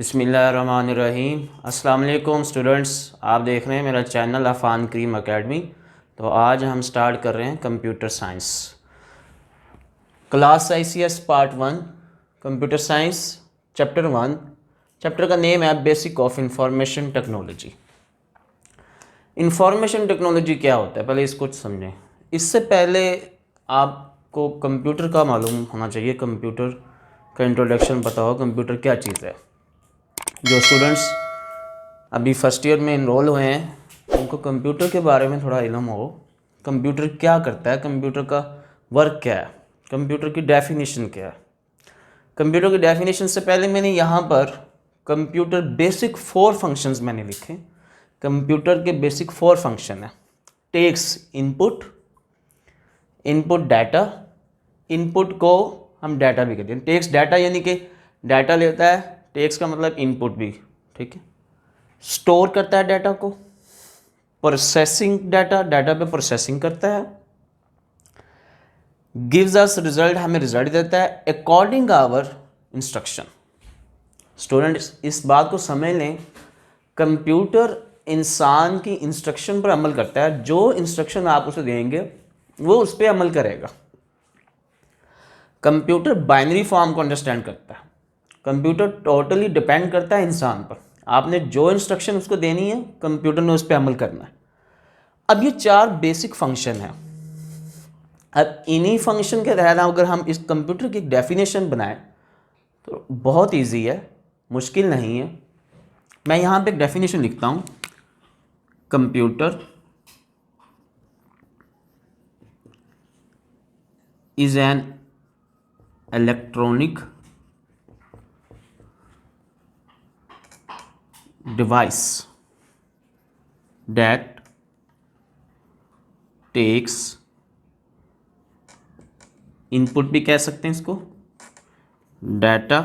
बिस्मिल्लाहिर्रहमानिर्रहीम। अस्सलाम वालेकुम स्टूडेंट्स, आप देख रहे हैं मेरा चैनल अफ़ान करीम एकेडमी। तो आज हम स्टार्ट कर रहे हैं computer science class ICS part 1 computer science chapter 1। Chapter का नेम है basic of information technology. Information technology क्या होता है, पहले इसको समझें। इससे पहले आपको कंप्यूटर का मालूम होना चाहिए, कंप्यूटर का इंट्रोडक्शन पता हो कंप्यूटर क्या चीज़ है। जो स्टूडेंट्स अभी फर्स्ट ईयर में इनरोल हुए हैं उनको कंप्यूटर के बारे में थोड़ा इल्म हो, कंप्यूटर क्या करता है, कंप्यूटर का वर्क क्या है, कंप्यूटर की डेफिनेशन क्या है। कंप्यूटर की डेफिनेशन से पहले मैंने यहाँ पर कंप्यूटर बेसिक 4 फंक्शंस मैंने लिखे। कंप्यूटर के बेसिक 4 फंक्शन है। Takes input, input data, input को हम डाटा भी कहते हैं। टेक्स डाटा यानी कि डाटा लेता है, टेक्स का मतलब इनपुट भी, ठीक है। स्टोर करता है डाटा को, प्रोसेसिंग डाटा, डाटा पे प्रोसेसिंग करता है, गिव्स अस रिजल्ट, हमें रिजल्ट देता है अकॉर्डिंग आवर इंस्ट्रक्शन। स्टूडेंट्स इस बात को समझ लें, कंप्यूटर इंसान की इंस्ट्रक्शन पर अमल करता है। जो इंस्ट्रक्शन आप उसे देंगे वो उस पर अमल करेगा। कंप्यूटर बाइनरी फॉर्म को अंडरस्टैंड करता है। कंप्यूटर टोटली डिपेंड करता है इंसान पर। आपने जो इंस्ट्रक्शन उसको देनी है कंप्यूटर ने उस पर अमल करना है। अब ये 4 बेसिक फंक्शन हैं। अब इन्हीं फंक्शन के तहत अगर हम इस कंप्यूटर की डेफिनेशन बनाएं तो बहुत इजी है, मुश्किल नहीं है। मैं यहाँ पे एक डेफिनेशन लिखता हूँ। Computer is an electronic device that takes input भी कह सकते हैं इसको, data,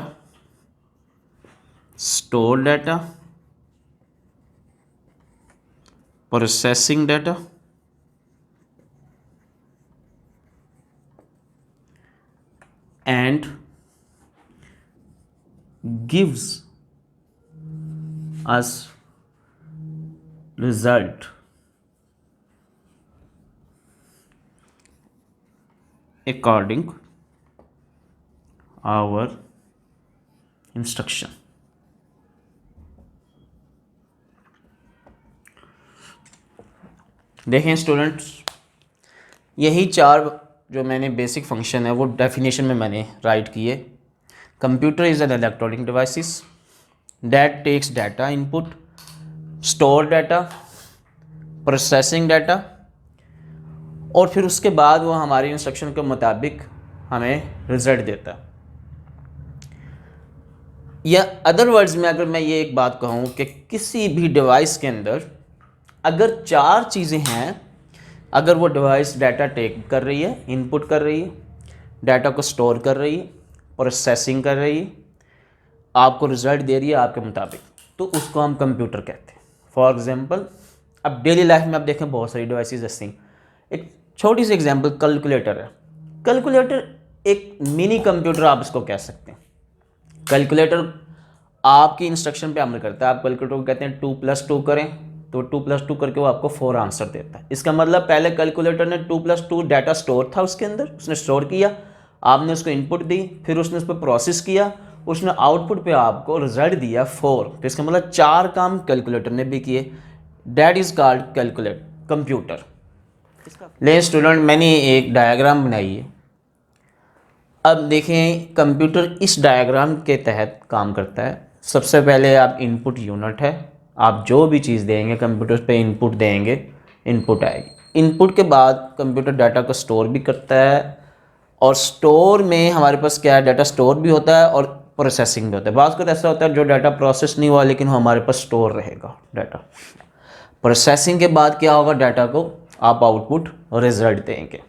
store data, processing data and gives us result according our instruction। देखें स्टूडेंट्स, यही 4 जो मैंने बेसिक फंक्शन है वो डेफिनेशन में मैंने राइट किए। Computer is an electronic devices that takes data input, store data, processing data, और फिर उसके बाद वो हमारी इंस्ट्रक्शन के मुताबिक हमें रिजल्ट देता है। या अदर वर्ड्स में अगर मैं ये एक बात कहूँ कि किसी भी डिवाइस के अंदर अगर 4 चीज़ें हैं, अगर वो डिवाइस डाटा टेक कर रही है, इनपुट कर रही है, डाटा को स्टोर कर रही है, प्रोसेसिंग कर रही है, आपको रिजल्ट दे रही है आपके मुताबिक, तो उसको हम कंप्यूटर कहते हैं। फॉर एग्जांपल अब डेली लाइफ में आप देखें बहुत सारी डिवाइसेस ऐसी हैं। एक छोटी सी एग्जांपल कैलकुलेटर है। कैलकुलेटर एक मिनी कंप्यूटर आप इसको कह सकते हैं। कैलकुलेटर आपकी इंस्ट्रक्शन पे अमल करता है। आप कैलकुलेटर को कहते हैं 2 + 2 करें तो 2 + 2 करके वो आपको 4 आंसर देता है। इसका मतलब पहले कैलकुलेटर ने 2 + 2 डाटा स्टोर था उसके अंदर, उसने स्टोर किया, आपने उसको इनपुट दी, फिर उसने उस पर प्रोसेस किया, उसने आउटपुट पे आपको रिजल्ट दिया 4। तो इसका मतलब 4 काम कैलकुलेटर ने भी किए। That is called calculate computer. ले स्टूडेंट, मैंने एक डायग्राम बनाई है। अब देखें कंप्यूटर इस डायग्राम के तहत काम करता है। सबसे पहले आप इनपुट यूनिट है, आप जो भी चीज़ देंगे कंप्यूटर पे इनपुट देंगे, इनपुट आएगी। इनपुट के बाद कंप्यूटर डाटा को स्टोर भी करता है, और स्टोर में हमारे पास क्या है, डाटा स्टोर भी होता है और प्रोसेसिंग भी होता है। बात को ऐसा होता है जो डाटा प्रोसेस नहीं हुआ लेकिन हमारे पास स्टोर रहेगा डाटा। प्रोसेसिंग के बाद क्या होगा, डाटा को आप आउटपुट और रिजल्ट देंगे।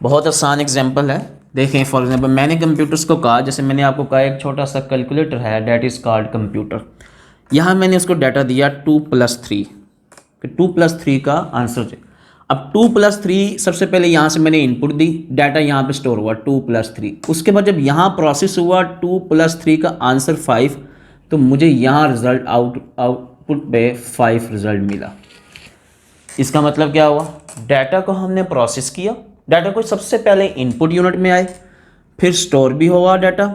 बहुत आसान एग्जांपल है, देखें। फॉर एग्जांपल मैंने कंप्यूटर्स को कहा, जैसे मैंने आपको कहा एक छोटा सा कैलकुलेटर है, दैट इज़ कॉल्ड कंप्यूटर। यहाँ मैंने उसको डाटा दिया 2 + 3 कि 2 + 3 का आंसर। अब 2+3 सबसे पहले यहाँ से मैंने इनपुट दी, डाटा यहाँ पे स्टोर हुआ 2+3। उसके बाद जब यहाँ प्रोसेस हुआ 2+3 का आंसर 5, तो मुझे यहाँ रिजल्ट आउटपुट पे 5 रिजल्ट मिला। इसका मतलब क्या हुआ, डाटा को हमने प्रोसेस किया, डाटा को सबसे पहले इनपुट यूनिट में आए, फिर स्टोर भी हुआ डाटा,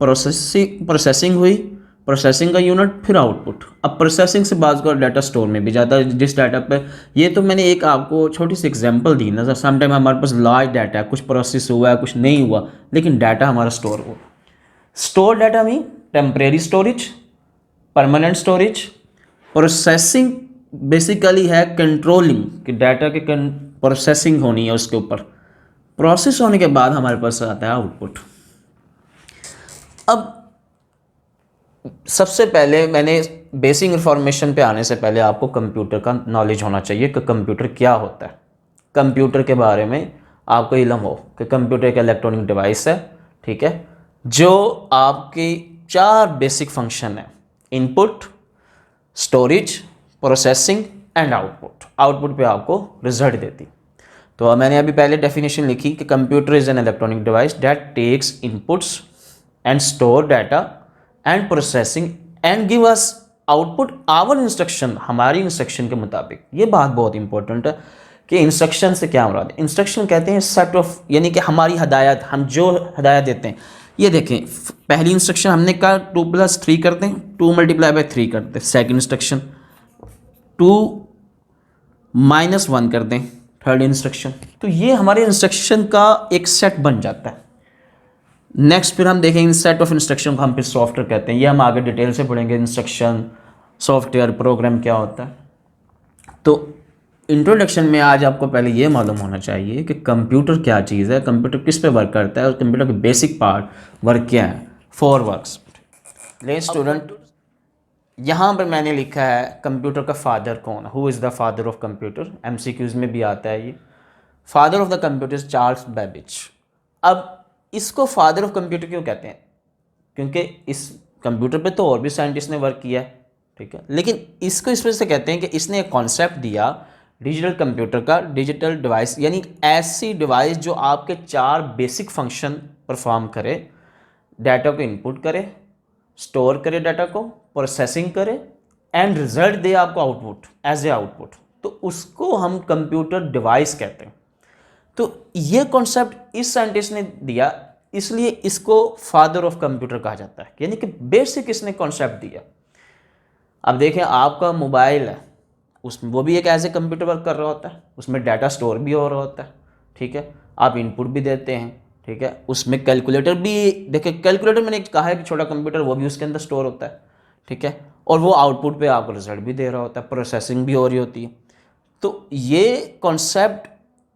प्रोसेसिंग हुई, प्रोसेसिंग का यूनिट, फिर आउटपुट। अब प्रोसेसिंग से बाद का डाटा स्टोर में भी जाता है जिस डाटा पे, ये तो मैंने एक आपको छोटी सी एग्जांपल दी ना। समटाइम हमारे पास लार्ज डाटा है, कुछ प्रोसेस हुआ है कुछ नहीं हुआ, लेकिन डाटा हमारा स्टोर हुआ। Store data mean temporary storage, permanent storage. Processing basically है कंट्रोलिंग कि डाटा के प्रोसेसिंग होनी है, उसके ऊपर प्रोसेस होने के बाद हमारे पास आता है आउटपुट। अब सबसे पहले मैंने बेसिक इंफॉर्मेशन पे आने से पहले आपको कंप्यूटर का नॉलेज होना चाहिए कि कंप्यूटर क्या होता है। कंप्यूटर के बारे में आपको इल्म हो कि कंप्यूटर एक इलेक्ट्रॉनिक डिवाइस है, ठीक है, जो आपकी 4 बेसिक फंक्शन है, input, storage, processing and output. Output पे आपको रिजल्ट देती। तो मैंने अभी पहले डेफिनेशन लिखी कि computer is an electronic device that takes inputs and store data and processing and give us output our instruction, हमारी इंस्ट्रक्शन के मुताबिक। ये बात बहुत इंपॉर्टेंट है कि इंस्ट्रक्शन से क्या मुराद है। इंस्ट्रक्शन कहते हैं सेट ऑफ, यानी कि हमारी हदायत, हम जो हदायत देते हैं। ये देखें, पहली इंस्ट्रक्शन हमने कहा 2+3 करते हैं, 2 × 3 करते हैं। सेकेंड इंस्ट्रक्शन 2-1 कर दें, थर्ड इंस्ट्रक्शन। तो ये हमारे इंस्ट्रक्शन का एक सेट बन जाता है। नेक्स्ट फिर हम देखेंगे सेट ऑफ इंस्ट्रक्शन को हम फिर सॉफ्टवेयर कहते हैं। ये हम आगे डिटेल से पढ़ेंगे, इंस्ट्रक्शन, सॉफ्टवेयर, प्रोग्राम क्या होता है। तो इंट्रोडक्शन में आज आपको पहले ये मालूम होना चाहिए कि कंप्यूटर क्या चीज़ है, कंप्यूटर किस पे वर्क करता है और कंप्यूटर के बेसिक पार्ट वर्क क्या है। 4 वर्क्स। ले स्टूडेंट, यहाँ पर मैंने लिखा है कंप्यूटर का फादर कौन है, who is the father of computer. MCQs में भी आता है ये। Father of the computer Charles Babbage. अब इसको फादर ऑफ कंप्यूटर क्यों कहते हैं, क्योंकि इस कंप्यूटर पे तो और भी साइंटिस्ट ने वर्क किया है, ठीक है, लेकिन इसको इस वजह से कहते हैं कि इसने एक कॉन्सेप्ट दिया डिजिटल कंप्यूटर का, डिजिटल डिवाइस, यानी ऐसी डिवाइस जो आपके 4 बेसिक फंक्शन परफॉर्म करे, डाटा को इनपुट करे, स्टोर करे डाटा को, प्रोसेसिंग करे एंड रिजल्ट दे आपको आउटपुट एज ए आउटपुट। तो उसको हम कंप्यूटर डिवाइस कहते हैं। तो ये कॉन्सेप्ट इस साइंटिस्ट ने दिया, इसलिए इसको फादर ऑफ कंप्यूटर कहा जाता है, यानी कि बेसिक इसने कॉन्सेप्ट दिया। अब देखें, आपका मोबाइल है, उसमें वो भी एक एज ए कंप्यूटर वर्क कर रहा होता है, उसमें डाटा स्टोर भी हो रहा होता है, ठीक है, आप इनपुट भी देते हैं, ठीक है, उसमें कैलकुलेटर भी, देखिए कैलकुलेटर मैंने कहा है कि छोटा कंप्यूटर, वो भी उसके अंदर स्टोर होता है, ठीक है, और वो आउटपुट पे आपको रिजल्ट भी दे रहा होता है, प्रोसेसिंग भी हो रही होती है। तो ये कॉन्सेप्ट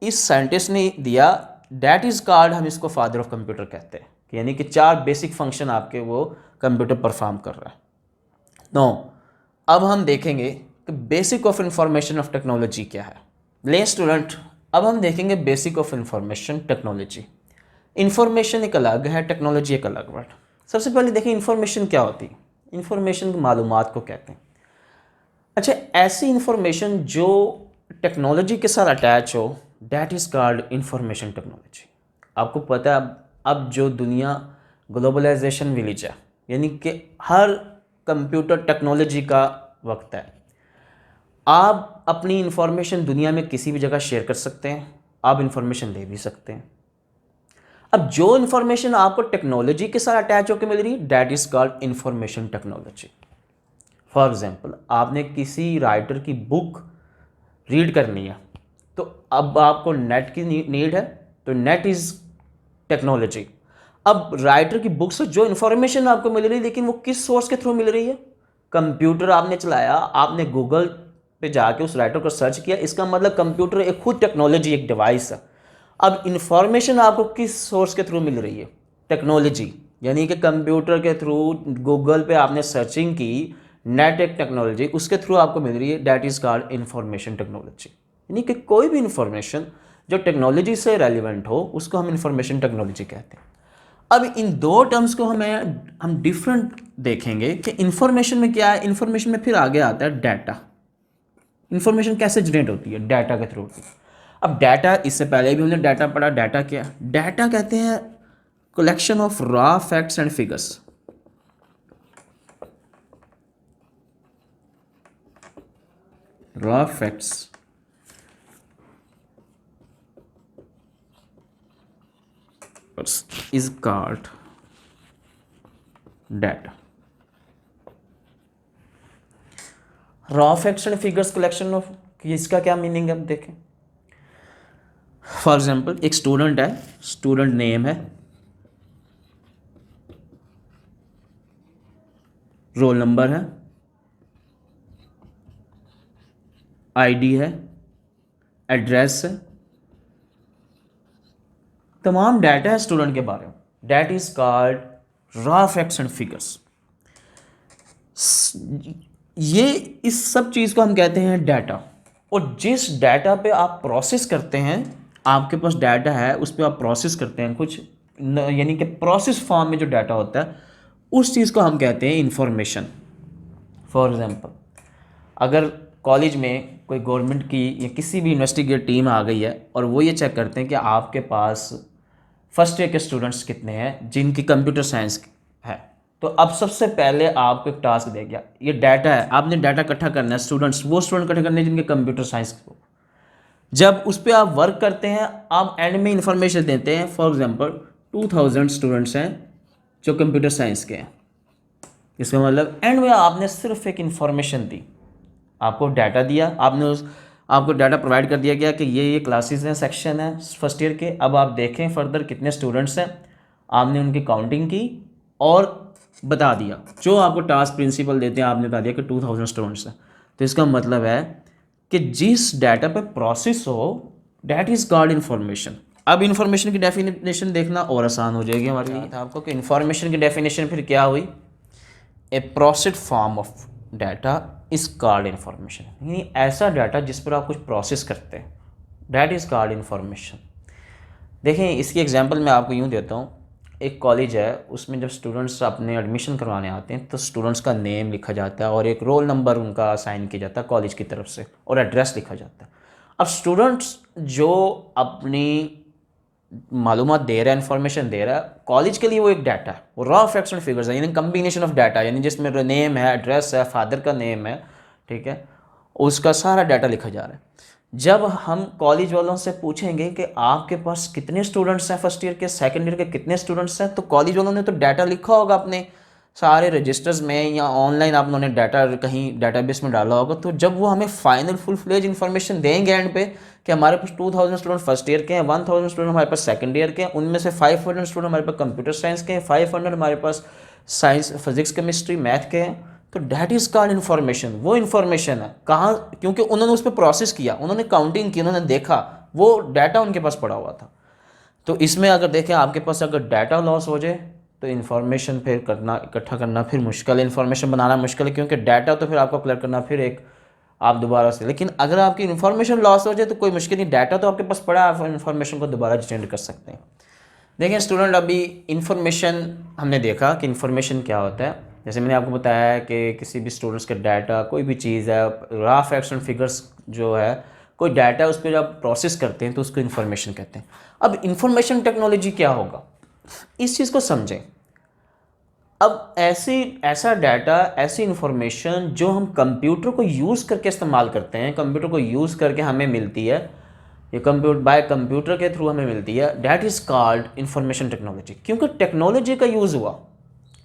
इस साइंटिस्ट ने दिया, डैट इज़ कॉल्ड, हम इसको फादर ऑफ कंप्यूटर कहते हैं, यानी कि 4 बेसिक फंक्शन आपके वो कंप्यूटर परफॉर्म कर रहा है। नो, अब हम देखेंगे कि basic of information of technology क्या है। ले स्टूडेंट, अब हम देखेंगे basic of information technology. Information एक अलग है, टेक्नोलॉजी एक अलग वर्ड। सबसे पहले देखें इंफॉर्मेशन क्या होती है। इंफॉर्मेशन की मालूमात को कहते हैं। अच्छा, ऐसी इंफॉर्मेशन जो टेक्नोलॉजी के साथ अटैच हो, that is called information technology. आपको पता है अब जो दुनिया ग्लोबलाइजेशन विलेज है, यानी कि हर कंप्यूटर टेक्नोलॉजी का वक्त है। आप अपनी इंफॉर्मेशन दुनिया में किसी भी जगह शेयर कर सकते हैं, आप इंफॉर्मेशन ले भी सकते हैं। अब जो इंफॉर्मेशन आपको टेक्नोलॉजी के साथ अटैच होकर मिल रही है, that is called information technology. For example, आपने किसी राइटर की बुक रीड करनी है, तो अब आपको नेट की नीड है, तो नेट इज़ टेक्नोलॉजी। अब राइटर की बुक से जो इन्फॉर्मेशन आपको मिल रही है, लेकिन वो किस सोर्स के थ्रू मिल रही है, कंप्यूटर आपने चलाया, आपने गूगल पे जाके उस राइटर को सर्च किया, इसका मतलब कंप्यूटर एक खुद टेक्नोलॉजी, एक डिवाइस है। अब इन्फॉर्मेशन आपको किस सोर्स के थ्रू मिल रही है, टेक्नोलॉजी, यानी कि कंप्यूटर के थ्रू, गूगल पे आपने सर्चिंग की, नेट एक टेक्नोलॉजी, उसके थ्रू आपको मिल रही है, that is called information technology. यानी कि कोई भी इंफॉर्मेशन जो टेक्नोलॉजी से रेलिवेंट हो, उसको हम इंफॉर्मेशन टेक्नोलॉजी कहते हैं। अब इन 2 टर्म्स को हम डिफरेंट देखेंगे कि इंफॉर्मेशन में क्या है। इंफॉर्मेशन में फिर आगे आता है डाटा। इंफॉर्मेशन कैसे जनरेट होती है, डाटा के थ्रू होती है। अब डाटा, इससे पहले भी हमने डाटा पढ़ा। डाटा क्या है? डाटा कहते हैं collection of raw facts and figures. Raw facts is called data. Raw facts and figures collection of, इसका क्या मीनिंग है? अब देखें, फॉर एग्जाम्पल एक स्टूडेंट है, स्टूडेंट नेम है, रोल नंबर है, आईडी है, एड्रेस है, तमाम डाटा है स्टूडेंट के बारे में। That is called raw facts and figures. ये इस सब चीज़ को हम कहते हैं डाटा। और जिस डाटा पे आप प्रोसेस करते हैं, आपके पास डाटा है, उस पर आप प्रोसेस करते हैं कुछ, यानी कि प्रोसेस फॉर्म में जो डाटा होता है, उस चीज़ को हम कहते हैं इंफॉर्मेशन। फॉर एग्जांपल, अगर कॉलेज में कोई गवर्नमेंट की या किसी भी यूनिवर्सिटी की टीम आ गई है और वो ये चेक करते हैं कि आपके पास फर्स्ट ईयर के स्टूडेंट्स कितने हैं जिनकी कंप्यूटर साइंस है, तो अब सबसे पहले आपको एक टास्क दे गया, ये डाटा है, आपने डाटा इकट्ठा करना है, स्टूडेंट्स, वो स्टूडेंट इकट्ठा करने हैं जिनके कंप्यूटर साइंस को। जब उस पर आप वर्क करते हैं, आप एंड में इंफॉर्मेशन देते हैं। फॉर एग्जांपल 2000 स्टूडेंट्स हैं जो कंप्यूटर साइंस के हैं। इसका मतलब एंड में आपने सिर्फ एक इंफॉर्मेशन दी, आपको डाटा दिया, आपको डाटा प्रोवाइड कर दिया गया कि ये क्लासेस हैं, सेक्शन है फर्स्ट ईयर के। अब आप देखें फर्दर कितने स्टूडेंट्स हैं, आपने उनकी काउंटिंग की और बता दिया। जो आपको टास्क प्रिंसिपल देते हैं, आपने बता दिया कि 2000 स्टूडेंट्स हैं। तो इसका मतलब है कि जिस डाटा पे प्रोसेस हो, डैट इज़ कॉल्ड इन्फॉर्मेशन। अब इन्फॉर्मेशन की डेफिनेशन देखना और आसान हो जाएगी हमारे लिए। आपको कि इन्फॉर्मेशन की डेफिनेशन फिर क्या हुई? A processed form of data is called information, यानी ऐसा डाटा जिस पर आप कुछ प्रोसेस करते हैं, डैट इज़ कॉल्ड इन्फॉर्मेशन। देखें, इसकी एग्जांपल मैं आपको यूँ देता हूँ। एक कॉलेज है, उसमें जब स्टूडेंट्स अपने एडमिशन करवाने आते हैं तो स्टूडेंट्स का नेम लिखा जाता है और एक रोल नंबर उनका असाइन किया जाता है कॉलेज की तरफ से, और एड्रेस लिखा जाता है। अब स्टूडेंट्स जो अपनी मालूमात दे रहा है, इन्फॉर्मेशन दे रहा है, कॉलेज के लिए वो एक डाटा है, वो रॉ फैक्ट्स एंड फिगर्स है, यानी कम्बिनेशन ऑफ डाटा, यानी जिसमें नेम है, एड्रेस है, फादर का नेम है, ठीक है, उसका सारा डाटा लिखा जा रहा है। जब हम कॉलेज वालों से पूछेंगे कि आपके पास कितने स्टूडेंट्स हैं फर्स्ट ईयर के, सेकंड ईयर के कितने स्टूडेंट्स हैं, तो कॉलेज वालों ने तो डाटा लिखा होगा अपने सारे रजिस्टर्स में या ऑनलाइन आप उन्होंने डाटा कहीं डाटाबेस में डाला होगा। तो जब वो हमें फाइनल फुल फ्लेज इन्फॉर्मेशन देंगे एंड पे कि हमारे पास 2000 स्टूडेंट फर्स्ट ईयर के हैं, 1000 स्टूडेंट हमारे पास सेकंड ईयर के हैं, उनमें से 500 स्टूडेंट हमारे पास कंप्यूटर साइंस के हैं, 500 हमारे पास साइंस, फिजिक्स, केमिस्ट्री, मैथ के हैं, तो डैट इज़ कॉल्ड इन्फॉर्मेशन। वो इन्फॉर्मेशन है कहाँ, क्योंकि उन्होंने उस पर प्रोसेस किया, उन्होंने काउंटिंग की, उन्होंने देखा, वो डाटा उनके पास पड़ा हुआ था। तो इसमें अगर देखें, आपके पास अगर डाटा लॉस हो जाए तो इन्फॉर्मेशन फिर करना, इकट्ठा करना फिर मुश्किल है, इन्फॉर्मेशन बनाना मुश्किल है, क्योंकि डाटा तो फिर आपको कलेक्ट करना फिर एक आप दोबारा से। लेकिन अगर आपकी इन्फॉर्मेशन लॉस हो जाए तो कोई मुश्किल नहीं, डाटा तो आपके पास पड़ा है, आप इन्फॉर्मेशन को दोबारा जनरेट कर सकते हैं। देखें स्टूडेंट, अभी इन्फॉर्मेशन हमने देखा कि इन्फॉर्मेशन क्या होता है। जैसे मैंने आपको बताया है कि किसी भी स्टूडेंट्स का डाटा, कोई भी चीज़ है, रॉ फैक्ट्स एंड फिगर्स जो है, कोई डाटा है, उस पर जब प्रोसेस करते हैं तो उसको इन्फॉर्मेशन कहते हैं। अब इन्फॉर्मेशन टेक्नोलॉजी क्या होगा, इस चीज़ को समझें। अब ऐसा डाटा, ऐसी इन्फॉर्मेशन जो हम कंप्यूटर को यूज़ करके इस्तेमाल करते हैं, कंप्यूटर को यूज़ करके हमें मिलती है, ये कंप्यूटर के थ्रू हमें मिलती है, that is called information technology. क्योंकि टेक्नोलॉजी का यूज़ हुआ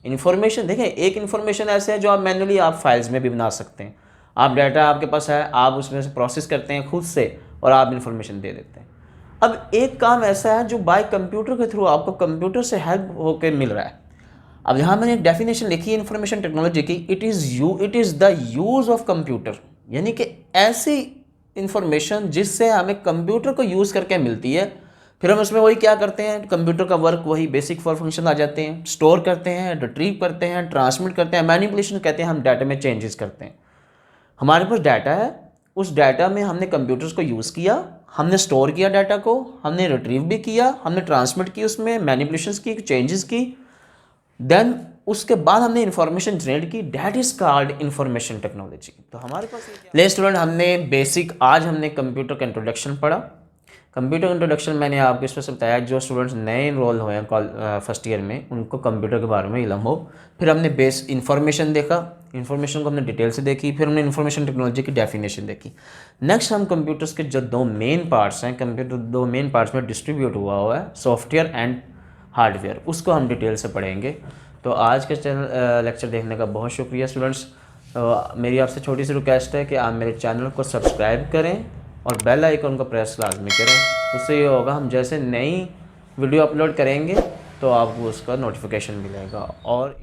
इन्फॉर्मेशन। देखें, एक इन्फॉर्मेशन ऐसे है जो आप मैनुअली आप फाइल्स में भी बना सकते हैं, आप डाटा आपके पास है, आप उसमें से प्रोसेस करते हैं खुद से और आप इन्फॉर्मेशन दे देते हैं। अब एक काम ऐसा है जो बाय कंप्यूटर के थ्रू आपको कंप्यूटर से हेल्प होकर मिल रहा है। अब यहाँ मैंने एक डेफिनेशन लिखी है इन्फॉर्मेशन टेक्नोलॉजी की, it is the use of computer, यानी कि ऐसी इन्फॉर्मेशन जिससे हमें कंप्यूटर को यूज़ करके मिलती है, फिर हम उसमें वही क्या करते हैं, कंप्यूटर का वर्क, वही बेसिक फंक्शन आ जाते हैं, स्टोर करते हैं, रिट्रीव करते हैं, ट्रांसमिट करते हैं, मैनिपुलेशन कहते हैं, हम डाटा में चेंजेस करते हैं। हमारे पास डाटा है, उस डाटा में हमने कंप्यूटर्स को यूज़ किया, हमने स्टोर किया डाटा को, हमने रिट्रीव भी किया, हमने ट्रांसमिट की, उसमें मैनिपुलेशंस की, चेंजेस की, देन उसके बाद हमने इन्फॉर्मेशन जनरेट की, that is called information technology. तो हमारे पास ले स्टूडेंट, हमने बेसिक, आज हमने कंप्यूटर का इंट्रोडक्शन पढ़ा, कंप्यूटर इंट्रोडक्शन मैंने आपको इस पर से बताया, जो स्टूडेंट्स नए इनरोल हुए हैं फर्स्ट ईयर में उनको कंप्यूटर के बारे में इल्म हो। फिर हमने बेस इन्फॉर्मेशन देखा, इन्फॉर्मेशन को हमने डिटेल से देखी, फिर हमने इन्फॉर्मेशन टेक्नोलॉजी की डेफिनेशन देखी। नेक्स्ट हम कंप्यूटर्स के जो दो मेन पार्ट्स हैं, कंप्यूटर दो मेन पार्ट्स में डिस्ट्रीब्यूट हुआ है, सॉफ्टवेयर एंड हार्डवेयर, उसको हम डिटेल से पढ़ेंगे। तो आज के चैनल लेक्चर देखने का बहुत शुक्रिया स्टूडेंट्स। मेरी आपसे छोटी सी रिक्वेस्ट है कि आप मेरे चैनल को सब्सक्राइब करें और बेल आइकन को प्रेस लाजमी करें। उससे ये होगा हम जैसे नई वीडियो अपलोड करेंगे तो आपको उसका नोटिफिकेशन मिलेगा। और